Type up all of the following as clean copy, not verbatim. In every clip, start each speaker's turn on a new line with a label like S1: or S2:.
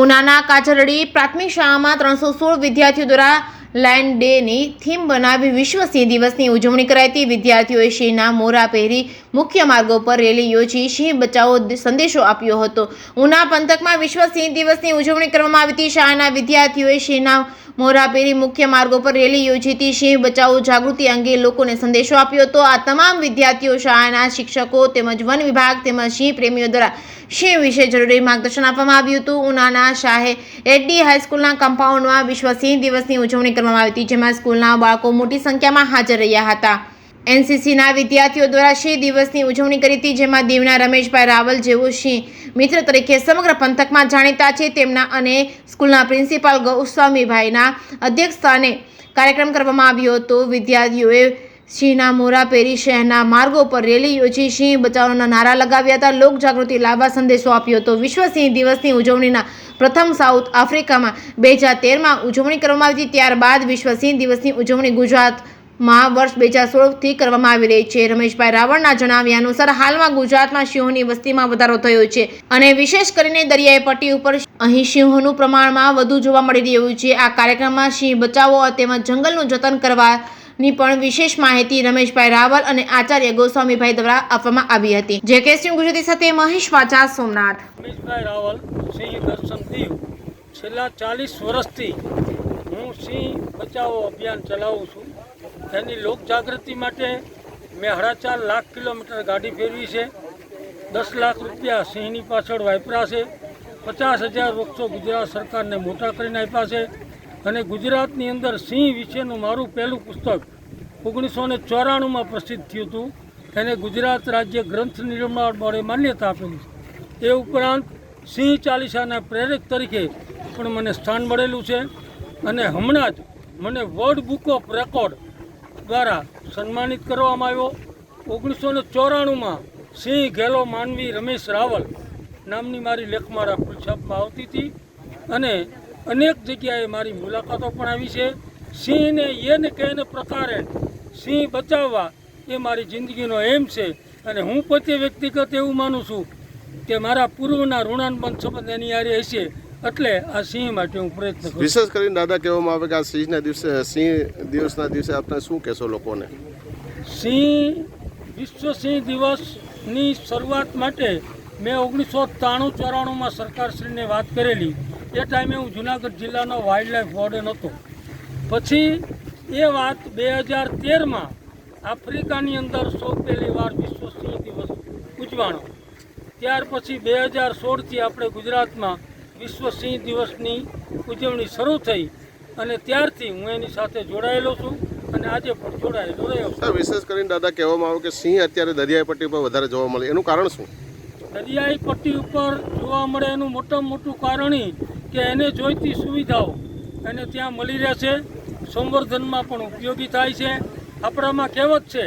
S1: ઉનાના કાચરડી પ્રાથમિક શાળામાં 316 વિદ્યાર્થીઓ દ્વારા લાયન ડેની થીમ બનાવી વિશ્વ સિંહ દિવસની ઉજવણી કરાઈ હતી। વિદ્યાર્થીઓએ સિંહના મોરા પહેરી મુખ્ય માર્ગો પર રેલી યોજી સિંહ બચાવો સંદેશો આપ્યો હતો। ઉના પંથકમાં વિશ્વ સિંહ દિવસની ઉજવણી કરવામાં આવી હતી। શાળાના વિદ્યાર્થીઓએ સિંહના મોરા પહેરી મુખ્ય માર્ગો પર રેલી યોજી હતી। સિંહ બચાવો જાગૃતિ અંગે લોકોને સંદેશો આપ્યો હતો। આ તમામ વિદ્યાર્થીઓ, શાળાના શિક્ષકો તેમજ વન વિભાગ તેમજ સિંહ પ્રેમીઓ દ્વારા સિંહ વિશે જરૂરી માર્ગદર્શન આપવામાં આવ્યું હતું। ઉનાના શાહે એડી હાઈસ્કૂલના કમ્પાઉન્ડમાં વિશ્વ સિંહ દિવસની ઉજવણી કરવામાં આવી હતી, જેમાં સ્કૂલના બાળકો મોટી સંખ્યામાં હાજર રહ્યા હતા। એનસીસીના વિદ્યાર્થીઓ દ્વારા સિંહ દિવસની ઉજવણી કરી હતી, જેમાં દીવના રમેશભાઈ રાવલ જેઓ સિંહ મિત્ર તરીકે સમગ્ર પંથકમાં જાણીતા છે, તેમના અને સ્કૂલના પ્રિન્સિપાલ ગૌસ્વામીભાઈના અધ્યક્ષસ્થાને કાર્યક્રમ કરવામાં આવ્યો હતો। વિદ્યાર્થીઓએ સિંહના મોરા પહેરી શહેરના માર્ગો પર રેલી યોજી સિંહ બચાવોના નારા લગાવ્યા હતા, લોક જાગૃતિ લાવવા સંદેશો આપ્યો હતો। વિશ્વ સિંહ દિવસની ઉજવણીના પ્રથમ સાઉથ આફ્રિકામાં 2013માં ઉજવણી કરવામાં આવી હતી। ત્યારબાદ વિશ્વ સિંહ દિવસની ઉજવણી ગુજરાતમાં વર્ષ 2016થી કરવામાં આવી રહી છે। રમેશભાઈ રાવળના જણાવ્યા અનુસાર હાલમાં ગુજરાતમાં સિંહોની વસ્તીમાં વધારો થયો છે અને વિશેષ કરીને દરિયાઈ પટ્ટી ઉપર અહીં સિંહોનું પ્રમાણમાં વધુ જોવા મળી રહ્યું છે। આ કાર્યક્રમમાં સિંહ બચાવો તેમજ જંગલનું જતન કરવાની પણ વિશેષ માહિતી રમેશભાઈ રાવલ અને આચાર્ય ગૌસ્વામીભાઈ દ્વારા આપવામાં આવી હતી। જે કે સિંહ ગુજરાતી સાથે મહેશ વાચા, સોમનાથ।
S2: રમેશભાઈ રાવલ, સિંહ દર્શન દીવ। છેલ્લા 40 વર્ષથી હું સિંહ બચાવો અભિયાન ચલાવું છું। તેની લોક જાગૃતિ માટે મેં 4.5 લાખ કિલોમીટર ગાડી ફેરવી છે। 10 લાખ રૂપિયા સિંહની પાછળ વાપર્યા છે। 50,000 વૃક્ષો ગુજરાત સરકારને મોટા કરીને આપ્યા છે અને ગુજરાતની અંદર સિંહ વિશેનું મારું પહેલું પુસ્તક 1994માં પ્રસિદ્ધ થયું હતું। તેને ગુજરાત રાજ્ય ગ્રંથ નિર્માણ બોર્ડે માન્યતા આપેલી છે। એ ઉપરાંત સિંહ ચાલીસાના પ્રેરક તરીકે પણ મને સ્થાન મળેલું છે અને હમણાં જ મને વર્લ્ડ બુક ઓફ રેકોર્ડ દ્વારા સન્માનિત કરવામાં આવ્યો। 1994માં સિંહ ઘેલો માનવી રમેશ રાવલ નામની મારી લેખમાળા ફૂલછાપમાં આવતી હતી અને અનેક જગ્યાએ મારી મુલાકાતો પણ આવી છે। સિંહને એને કહેને પ્રકારે સિંહ બચાવવા એ મારી જિંદગીનો એમ છે અને હું પોતે વ્યક્તિગત એવું માનું છું કે મારા પૂર્વના ઋણાનુબંધ સંબંધ એની હારે હશે, એટલે આ સિંહ માટે હું પ્રયત્ન કરું।
S3: વિશેષ કરીને દાદા કહેવામાં આવે કે આ સિંહ દિવસના દિવસે આપણે શું કહેશો લોકોને?
S2: વિશ્વ સિંહ દિવસની શરૂઆત માટે મેં 1993-94માં સરકારશ્રીને વાત કરેલી। એ ટાઈમે હું જુનાગઢ જિલ્લાનો વાઇલ્ડલાઇફ વોર્ડન હતો। પછી એ વાત 2013માં આફ્રિકાની અંદર સૌ પહેલી વાર વિશ્વ સિંહ દિવસ ઉજવાણો। ત્યાર પછી 2016થી આપણે ગુજરાતમાં વિશ્વ સિંહ દિવસની ઉજવણી શરૂ થઈ અને ત્યારથી હું એની સાથે જોડાયેલો છું અને આજે પણ જોડાયેલો રહ્યો છું।
S3: વિશેષ કરીને દાદા કહેવામાં આવે કે સિંહ અત્યારે દરિયાઈ પટ્ટી પર વધારે જોવા મળે, એનું કારણ શું?
S2: દરિયાઈ પટ્ટી ઉપર જોવા મળે એનું મોટામાં મોટું કારણ કે એને જોઈતી સુવિધાઓ એને ત્યાં મળી રહેશે, સંવર્ધનમાં પણ ઉપયોગી થાય છે। આપણામાં કહેવત છે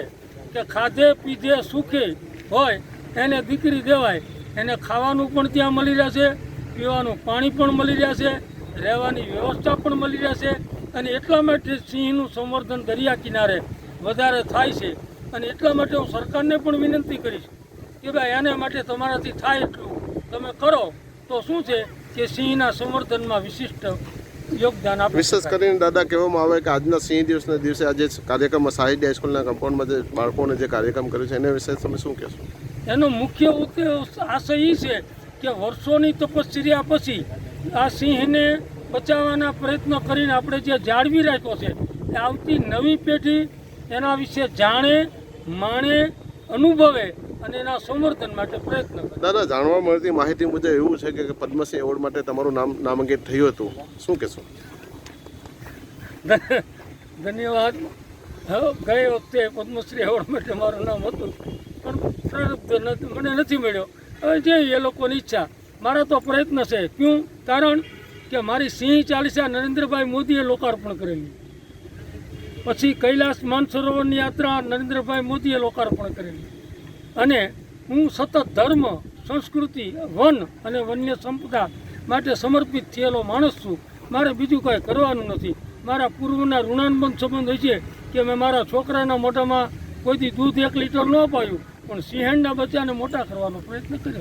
S2: કે ખાધે પીધે સુખે હોય એને દીકરી દેવાય। એને ખાવાનું પણ ત્યાં મળી રહેશે, પીવાનું પાણી પણ મળી રહેશે, રહેવાની વ્યવસ્થા પણ મળી રહેશે અને એટલા માટે સિંહનું સંવર્ધન દરિયા કિનારે વધારે થાય છે અને એટલા માટે હું સરકારને પણ વિનંતી કરીશ કે ભાઈ આને માટે તમારાથી થાય એટલું તમે કરો તો શું છે કે સિંહના સંવર્ધનમાં વિશિષ્ટ યોગદાન આપે।
S3: વિશેષ કરીને દાદા કહેવામાં આવે કે આજના સિંહ દિવસના દિવસે આજે કાર્યક્રમમાં સાહિત્ય હાઈસ્કૂલના કમ્પાઉન્ડમાં જે બાળકોને જે કાર્યક્રમ કર્યો છે એના વિશે તમે શું કહેશો?
S2: એનો મુખ્ય આશય એ છે કે વર્ષોની તપશ્ચર્યા પછી આ સિંહને બચાવવાના પ્રયત્નો કરીને આપણે જે જાળવી રાખ્યો છે એ આવતી નવી પેઢી એના વિશે જાણે, માણે, અનુભવે અને એના સંવર્ધન માટે પ્રયત્ન કરે।
S3: દાદા, જાણવા મળતી માહિતી મુજબ એવું છે કે પદ્મશ્રી એવોર્ડ માટે તમારું નામાંકિત થયું હતું, શું કહેશો?
S2: ધન્યવાદ। ગઈ વખતે પદ્મશ્રી એવોર્ડ માટે મારું નામ હતું પણ પ્રારબ્ધ મને નથી મળ્યો। હવે જે એ લોકોની ઈચ્છા, મારા તો પ્રયત્ન છે। ક્યું? કારણ કે મારી સિંહ ચાલીસા નરેન્દ્રભાઈ મોદીએ લોકાર્પણ કરેલી, પછી કૈલાસ માનસરોવરની યાત્રા નરેન્દ્રભાઈ મોદીએ લોકાર્પણ કરેલી અને હું સતત ધર્મ, સંસ્કૃતિ, વન અને વન્ય સંપદા માટે સમર્પિત થયેલો માણસ છું। મારે બીજું કાંઈ કરવાનું નથી। મારા પૂર્વના ઋણાનુબંધ સંબંધ હશે કે મેં મારા છોકરાના મોઢામાં કોઈથી દૂધ 1 લીટર ન અપાયું પણ સિંહણના બચ્ચાને મોટા કરવાનો પ્રયત્ન કર્યો છે।